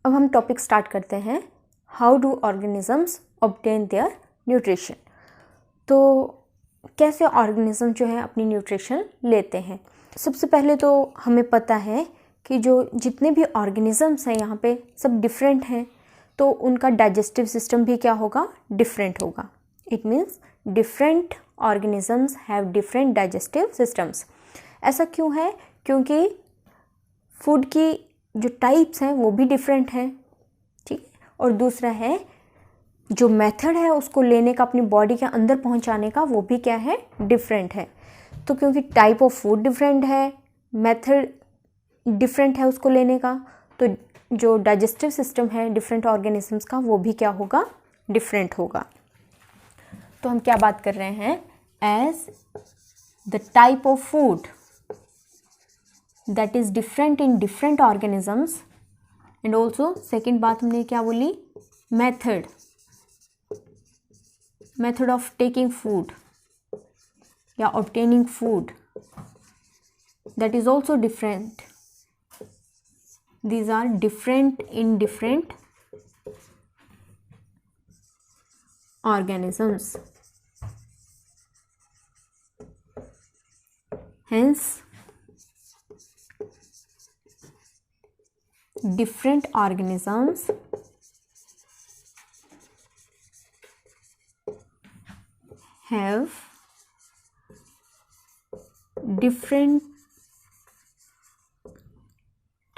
अब हम topic start करते हैं, how do organisms obtain their nutrition. तो कैसे ऑर्गेनिज्म जो है अपनी न्यूट्रिशन लेते हैं। सबसे पहले तो हमें पता है कि जो जितने भी ऑर्गेनिजम्स हैं यहाँ पे सब डिफरेंट हैं, तो उनका डाइजेस्टिव सिस्टम भी क्या होगा, डिफरेंट होगा। It means different organisms have different digestive systems. ऐसा क्यों है? क्योंकि फूड की जो टाइप्स हैं वो भी डिफरेंट हैं, ठीक है। और दूसरा है जो मेथड है उसको लेने का, अपनी बॉडी के अंदर पहुंचाने का, वो भी क्या है, डिफरेंट है। तो क्योंकि टाइप ऑफ फूड डिफरेंट है, मेथड डिफरेंट है उसको लेने का, तो जो डाइजेस्टिव सिस्टम है डिफरेंट ऑर्गेनिजम्स का वो भी क्या होगा, डिफरेंट होगा। तो हम क्या बात कर रहे हैं, as the type of food that is different in different organisms, and also second बात हमने क्या बोली, मेथड ऑफ टेकिंग फूड या obtaining food, that is also different. These are different in different organisms. Hence, different organisms have different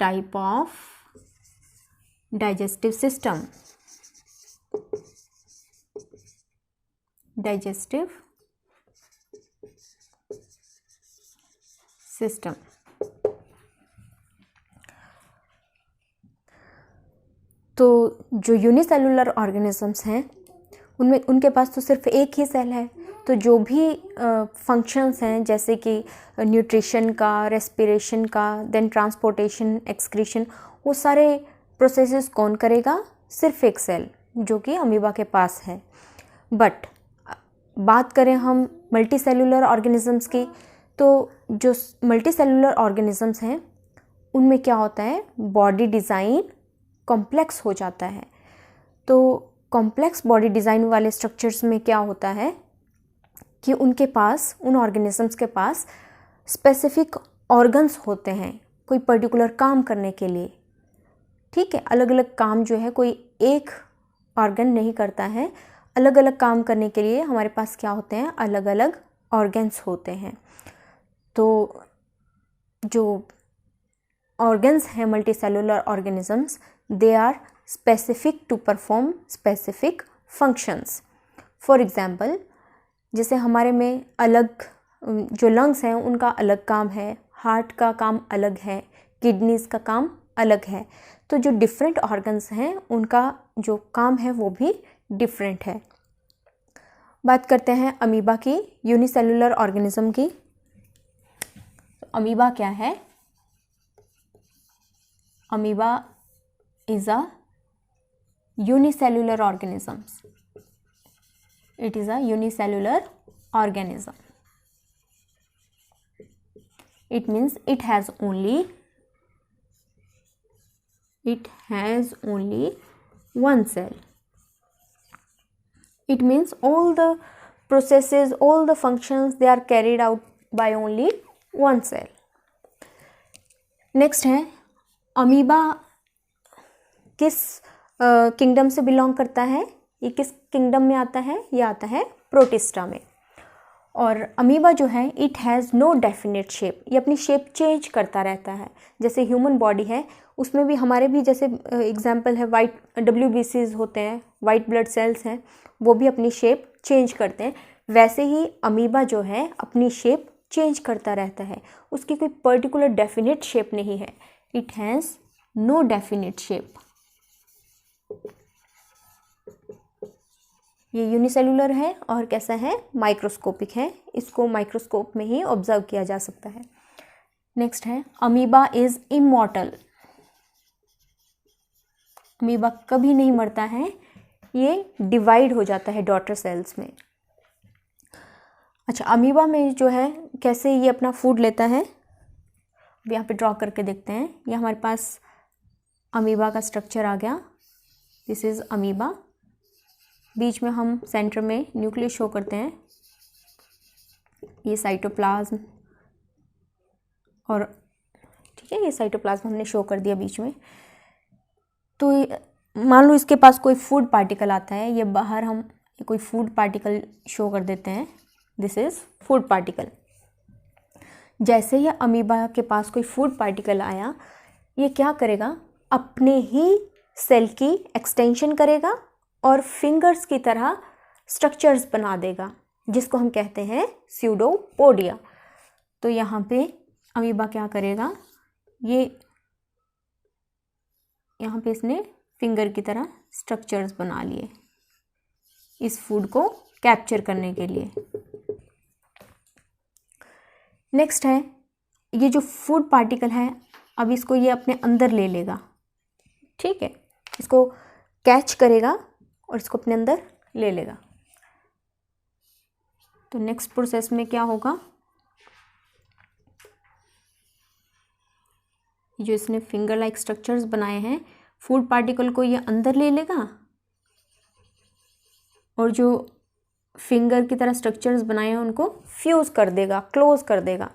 type of digestive system. तो जो unicellular organisms हैं उनमें उनके पास तो सिर्फ एक ही सेल है, तो जो भी फंक्शंस हैं जैसे कि न्यूट्रिशन का, रेस्पिरेशन का, देन ट्रांसपोर्टेशन, एक्सक्रीशन, वो सारे प्रोसेसेस कौन करेगा, सिर्फ एक सेल जो कि अमीबा के पास है। बट बात करें हम मल्टी सेलुलर ऑर्गेनिजम्स की, तो जो मल्टी सेलुलर ऑर्गेनिजम्स हैं उनमें क्या होता है, बॉडी डिज़ाइन कॉम्प्लेक्स हो जाता है। तो कॉम्प्लेक्स बॉडी डिज़ाइन वाले स्ट्रक्चर्स में क्या होता है कि उनके पास, उन ऑर्गेनिजम्स के पास स्पेसिफिक ऑर्गन्स होते हैं कोई पर्टिकुलर काम करने के लिए, ठीक है। अलग अलग काम जो है कोई एक ऑर्गन नहीं करता है, अलग अलग काम करने के लिए हमारे पास क्या होते हैं, अलग अलग ऑर्गन्स होते हैं। तो जो ऑर्गन्स हैं multicellular organisms, they are specific to perform specific functions. For example, जैसे हमारे में अलग जो लंग्स हैं उनका अलग काम है, हार्ट का काम अलग है, किडनीज़ का काम अलग है। तो जो डिफरेंट ऑर्गन्स हैं उनका जो काम है वो भी डिफरेंट है। बात करते हैं अमीबा की, यूनिसेलुलर ऑर्गेनिज्म की। तो अमीबा क्या है, amoeba is a unicellular organism. It is a unicellular organism. It means it has only one cell. It means all the processes, all the functions, they are carried out by only one cell. Next है amoeba किस kingdom से belong करता है, ये किस kingdom में आता है, ये आता है प्रोटिस्टा में। और अमीबा जो है, it has no definite shape, ये अपनी शेप चेंज करता रहता है। जैसे ह्यूमन बॉडी है उसमें भी, हमारे भी जैसे एग्जांपल है वाइट WBCs होते हैं, वाइट ब्लड सेल्स हैं, वो भी अपनी शेप चेंज करते हैं। वैसे ही अमीबा जो है अपनी शेप चेंज करता रहता है, उसकी कोई पर्टिकुलर डेफिनेट शेप नहीं है। It has no definite shape. ये यूनिसेलुलर है और कैसा है, माइक्रोस्कोपिक है, इसको माइक्रोस्कोप में ही ऑब्जर्व किया जा सकता है। नेक्स्ट है अमीबा इज इमॉर्टल। अमीबा कभी नहीं मरता है, ये डिवाइड हो जाता है डॉटर सेल्स में। अच्छा, अमीबा में जो है कैसे ये अपना फूड लेता है, अब यहाँ पे ड्रॉ करके देखते हैं। ये हमारे पास अमीबा का स्ट्रक्चर आ गया। This is amoeba. बीच में हम सेंटर में न्यूक्लियस शो करते हैं, ये साइटोप्लाज्म, और ठीक है, ये साइटोप्लाज्म हमने शो कर दिया बीच में। तो मान लो इसके पास कोई फूड पार्टिकल आता है, ये बाहर हम कोई फूड पार्टिकल शो कर देते हैं, दिस इज़ फूड पार्टिकल। जैसे ही अमीबा के पास कोई फूड पार्टिकल आया, ये क्या करेगा, अपने ही सेल की एक्सटेंशन करेगा और फिंगर्स की तरह स्ट्रक्चर्स बना देगा, जिसको हम कहते हैं स्यूडोपोडिया। तो यहाँ पे अमीबा क्या करेगा, ये यहाँ पे इसने फिंगर की तरह स्ट्रक्चर्स बना लिए इस फूड को कैप्चर करने के लिए। नेक्स्ट है, ये जो फूड पार्टिकल है, अब इसको ये अपने अंदर ले लेगा, ठीक है, इसको कैच करेगा और इसको अपने अंदर ले लेगा। तो नेक्स्ट प्रोसेस में क्या होगा, जो इसने फिंगर लाइक स्ट्रक्चर्स बनाए हैं, फूड पार्टिकल को ये अंदर ले लेगा और जो फिंगर की तरह स्ट्रक्चर्स बनाए हैं उनको फ्यूज कर देगा, क्लोज कर देगा।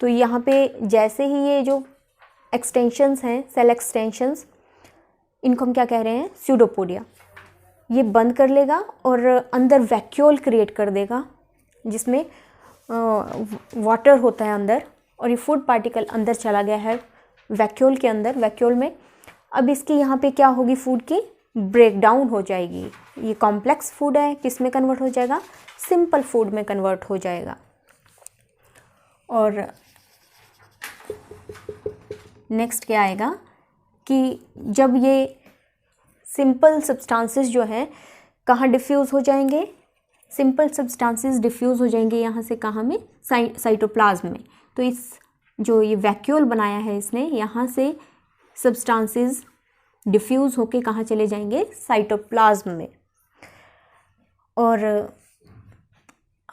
तो यहाँ पे जैसे ही ये जो एक्सटेंशंस हैं, सेल एक्सटेंशंस, इनको हम क्या कह रहे हैं, स्यूडोपोडिया, ये बंद कर लेगा और अंदर वैक्यूल क्रिएट कर देगा, जिसमें वाटर होता है अंदर, और ये फूड पार्टिकल अंदर चला गया है वैक्यूल के अंदर। वैक्यूल में अब इसकी यहाँ पे क्या होगी, फूड की ब्रेक डाउन हो जाएगी। ये कॉम्प्लेक्स फूड है, किस में कन्वर्ट हो जाएगा, सिंपल फूड में कन्वर्ट हो जाएगा। और नेक्स्ट क्या आएगा कि जब ये सिंपल सब्सटेंसेस जो हैं कहाँ डिफ्यूज़ हो जाएंगे, सिंपल सब्सटेंसेस डिफ्यूज़ हो जाएंगे यहाँ से कहाँ में, साइटोप्लाज्म में। तो इस जो ये वैक्यूल बनाया है इसने, यहाँ से सब्सटेंसेस डिफ्यूज़ होके कहाँ चले जाएंगे, साइटोप्लाज्म में। और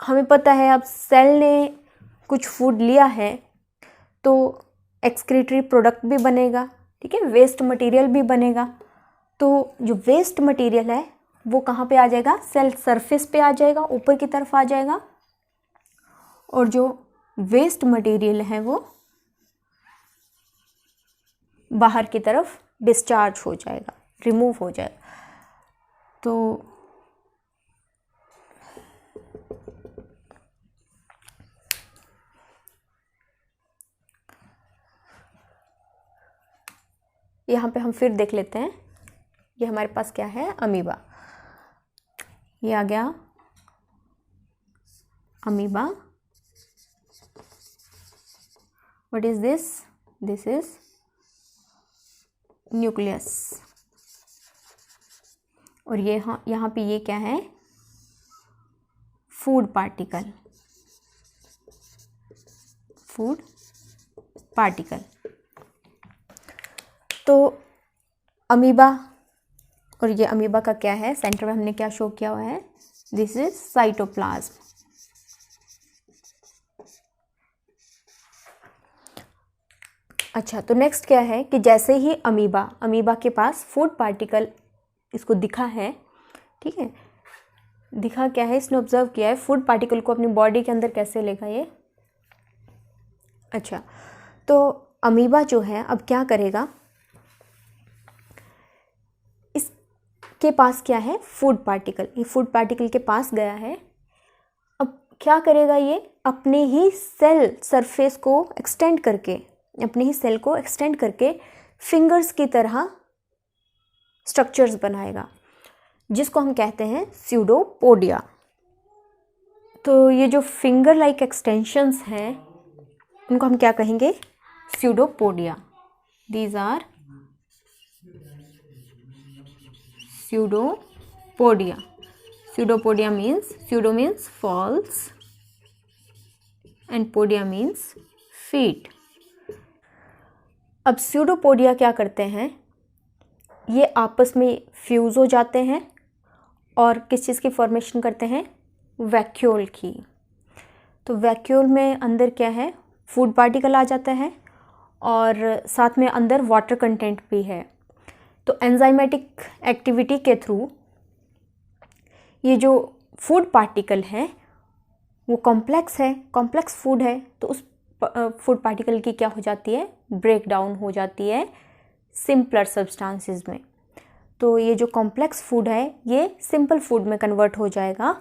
हमें पता है अब सेल ने कुछ फूड लिया है तो एक्सक्रीटरी प्रोडक्ट भी बनेगा, ठीक है, वेस्ट मटेरियल भी बनेगा। तो जो वेस्ट मटेरियल है वो कहाँ पे आ जाएगा, सेल सरफेस पे आ जाएगा, ऊपर की तरफ आ जाएगा, और जो वेस्ट मटेरियल है वो बाहर की तरफ डिस्चार्ज हो जाएगा, रिमूव हो जाएगा। तो यहाँ पे हम फिर देख लेते हैं, ये हमारे पास क्या है, अमीबा। ये आ गया amoeba. What is this, this is nucleus. और ये यहाँ पे ये क्या है, फूड पार्टिकल, फूड पार्टिकल। तो अमीबा, और ये अमीबा का क्या है, सेंटर में हमने क्या शो किया हुआ है, दिस इज साइटोप्लाज्म। अच्छा, तो नेक्स्ट क्या है कि जैसे ही अमीबा के पास फूड पार्टिकल इसको दिखा है, ठीक है, दिखा क्या है, इसने ऑब्जर्व किया है फूड पार्टिकल को अपनी बॉडी के अंदर कैसे लेगा ये। अच्छा, तो अमीबा जो है अब क्या करेगा, इसके पास क्या है, फूड पार्टिकल, ये फूड पार्टिकल के पास गया है। अब क्या करेगा, ये अपने ही सेल सरफेस को एक्सटेंड करके, अपने ही सेल को एक्सटेंड करके फिंगर्स की तरह स्ट्रक्चर्स बनाएगा, जिसको हम कहते हैं स्यूडोपोडिया। तो ये जो फिंगर लाइक एक्सटेंशंस हैं उनको हम क्या कहेंगे, pseudopodia. These are pseudopodia. Pseudopodia means, pseudo means false and podia means feet. अब स्यूडोपोडिया क्या करते हैं, ये आपस में फ्यूज़ हो जाते हैं और किस चीज़ की फॉर्मेशन करते हैं, वैक्यूल की। तो वैक्यूल में अंदर क्या है, फूड पार्टिकल आ जाता है और साथ में अंदर वाटर कंटेंट भी है। तो एंजाइमेटिक एक्टिविटी के थ्रू ये जो फूड पार्टिकल है वो कॉम्प्लेक्स है, कॉम्प्लेक्स फूड है, तो उस फूड पार्टिकल की क्या हो जाती है, ब्रेक डाउन हो जाती है सिंपलर सब्सटेंसेस में। तो ये जो कॉम्प्लेक्स फूड है ये सिंपल फूड में कन्वर्ट हो जाएगा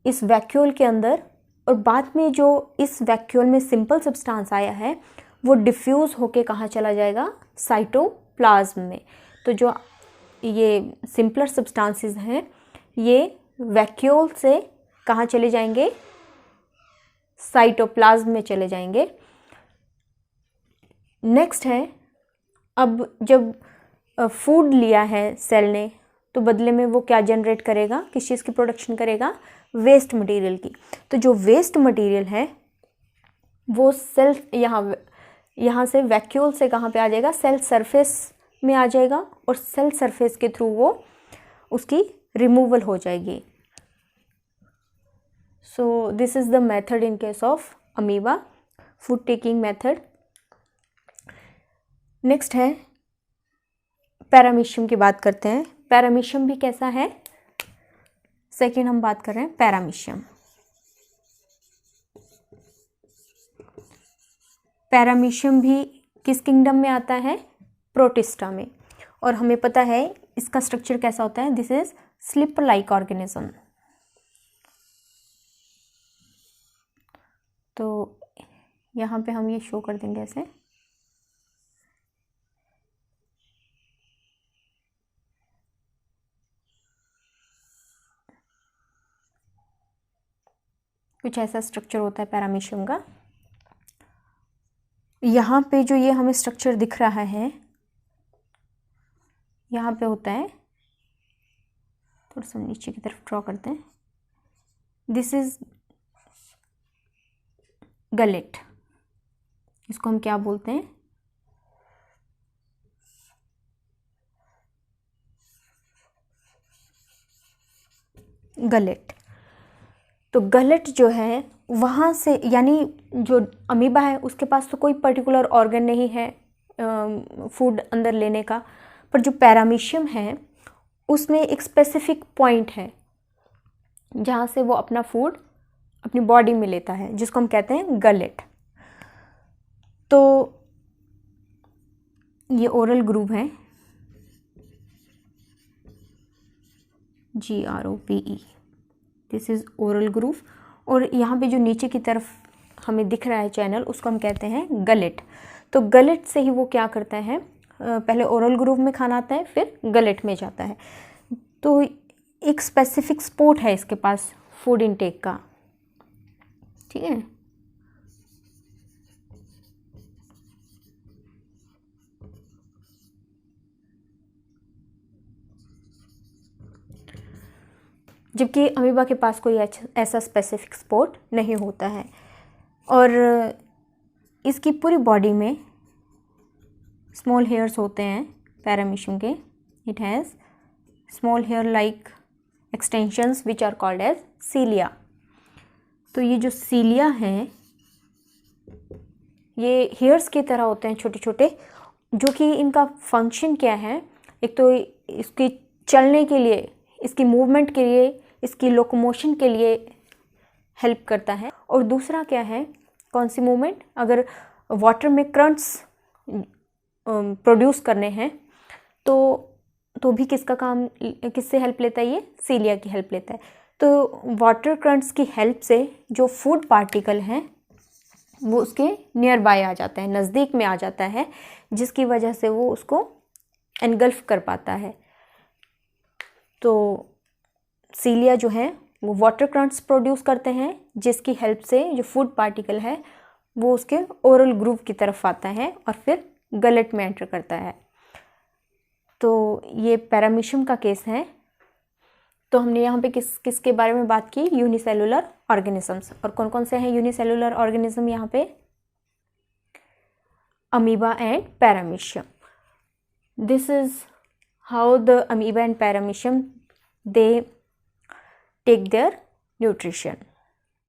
इस वैक्यूल के अंदर, और बाद में जो इस वैक्यूल में सिंपल सब्सटेंस आया है वो डिफ्यूज़ होके कहाँ चला जाएगा, साइटोप्लाज्म में। तो जो ये सिंपलर सब्सटेंसेस हैं ये वैक्यूल से कहाँ चले जाएंगे, साइटोप्लाज्म में चले जाएंगे। नेक्स्ट है, अब जब फूड लिया है सेल ने तो बदले में वो क्या जनरेट करेगा, किस चीज़ की प्रोडक्शन करेगा, वेस्ट मटेरियल की। तो जो वेस्ट मटेरियल है वो सेल यहाँ से वैक्यूल से कहाँ पे आ जाएगा, सेल सरफेस में आ जाएगा, और सेल सरफेस के थ्रू वो उसकी रिमूवल हो जाएगी। So this is the method in case of amoeba, food taking method. Next है पैरामीशियम की बात करते हैं। पैरामीशियम भी कैसा है, सेकेंड हम बात कर रहे हैं पैरामीशियम। पैरामीशियम भी किस किंगडम में आता है, प्रोटिस्टा में, और हमें पता है इसका स्ट्रक्चर कैसा होता है, this is slipper like organism. तो यहाँ पे हम ये शो कर देंगे ऐसे, कुछ ऐसा स्ट्रक्चर होता है पैरामीशियम का। यहाँ पे जो ये हमें स्ट्रक्चर दिख रहा है यहाँ पे होता है, थोड़ा सा नीचे की तरफ ड्रॉ करते हैं, दिस इज गलेट, इसको हम क्या बोलते हैं, गलेट। तो गलेट जो है वहाँ से, यानी जो अमीबा है उसके पास तो कोई पर्टिकुलर ऑर्गन नहीं है फूड अंदर लेने का, पर जो पैरामीशियम है उसमें एक स्पेसिफिक पॉइंट है जहाँ से वो अपना फूड अपनी बॉडी में लेता है, जिसको हम कहते हैं गलेट। तो ये ओरल ग्रूव है, GROVE, this is oral groove, और यहाँ पे जो नीचे की तरफ हमें दिख रहा है चैनल उसको हम कहते हैं गलेट। तो गलेट से ही वो क्या करता है, पहले ओरल ग्रूव में खाना आता है फिर गलेट में जाता है। तो एक स्पेसिफिक स्पॉट है इसके पास फूड इनटेक का, ठीक है। जबकि अमीबा के पास कोई ऐसा स्पेसिफिक स्पॉट नहीं होता है, और इसकी पूरी बॉडी में स्मॉल हेयर्स होते हैं पैरामीशियम के। It has small hair like extensions which are called as cilia. तो ये जो सीलिया हैं ये हेयर्स की तरह होते हैं छोटे छोटे, जो कि इनका फंक्शन क्या है, एक तो इसके चलने के लिए, इसकी मूवमेंट के लिए, इसकी लोकोमोशन के लिए हेल्प करता है, और दूसरा क्या है, कौन सी मूवमेंट, अगर वाटर में करंट्स प्रोड्यूस करने हैं तो भी किसका काम, किससे हेल्प लेता है, ये सीलिया की हेल्प लेता है। तो वाटर करंट्स की हेल्प से जो फूड पार्टिकल हैं वो उसके नियर बाय आ जाता है, नज़दीक में आ जाता है, जिसकी वजह से वो उसको एनगल्फ कर पाता है। तो सीलिया जो है वो वाटर करंट्स प्रोड्यूस करते हैं, जिसकी हेल्प से जो फूड पार्टिकल है वो उसके ओरल ग्रूव की तरफ आता है और फिर गलेट में एंटर करता है। तो ये पैरामीशियम का केस है। तो हमने यहाँ पे किसके बारे में बात की, यूनिसेलुलर ऑर्गेनिजम्स। और कौन कौन से हैं यूनिसेलुलर ऑर्गेनिज्म यहाँ पे, amoeba and paramecium. This is how the amoeba and paramecium they take their nutrition.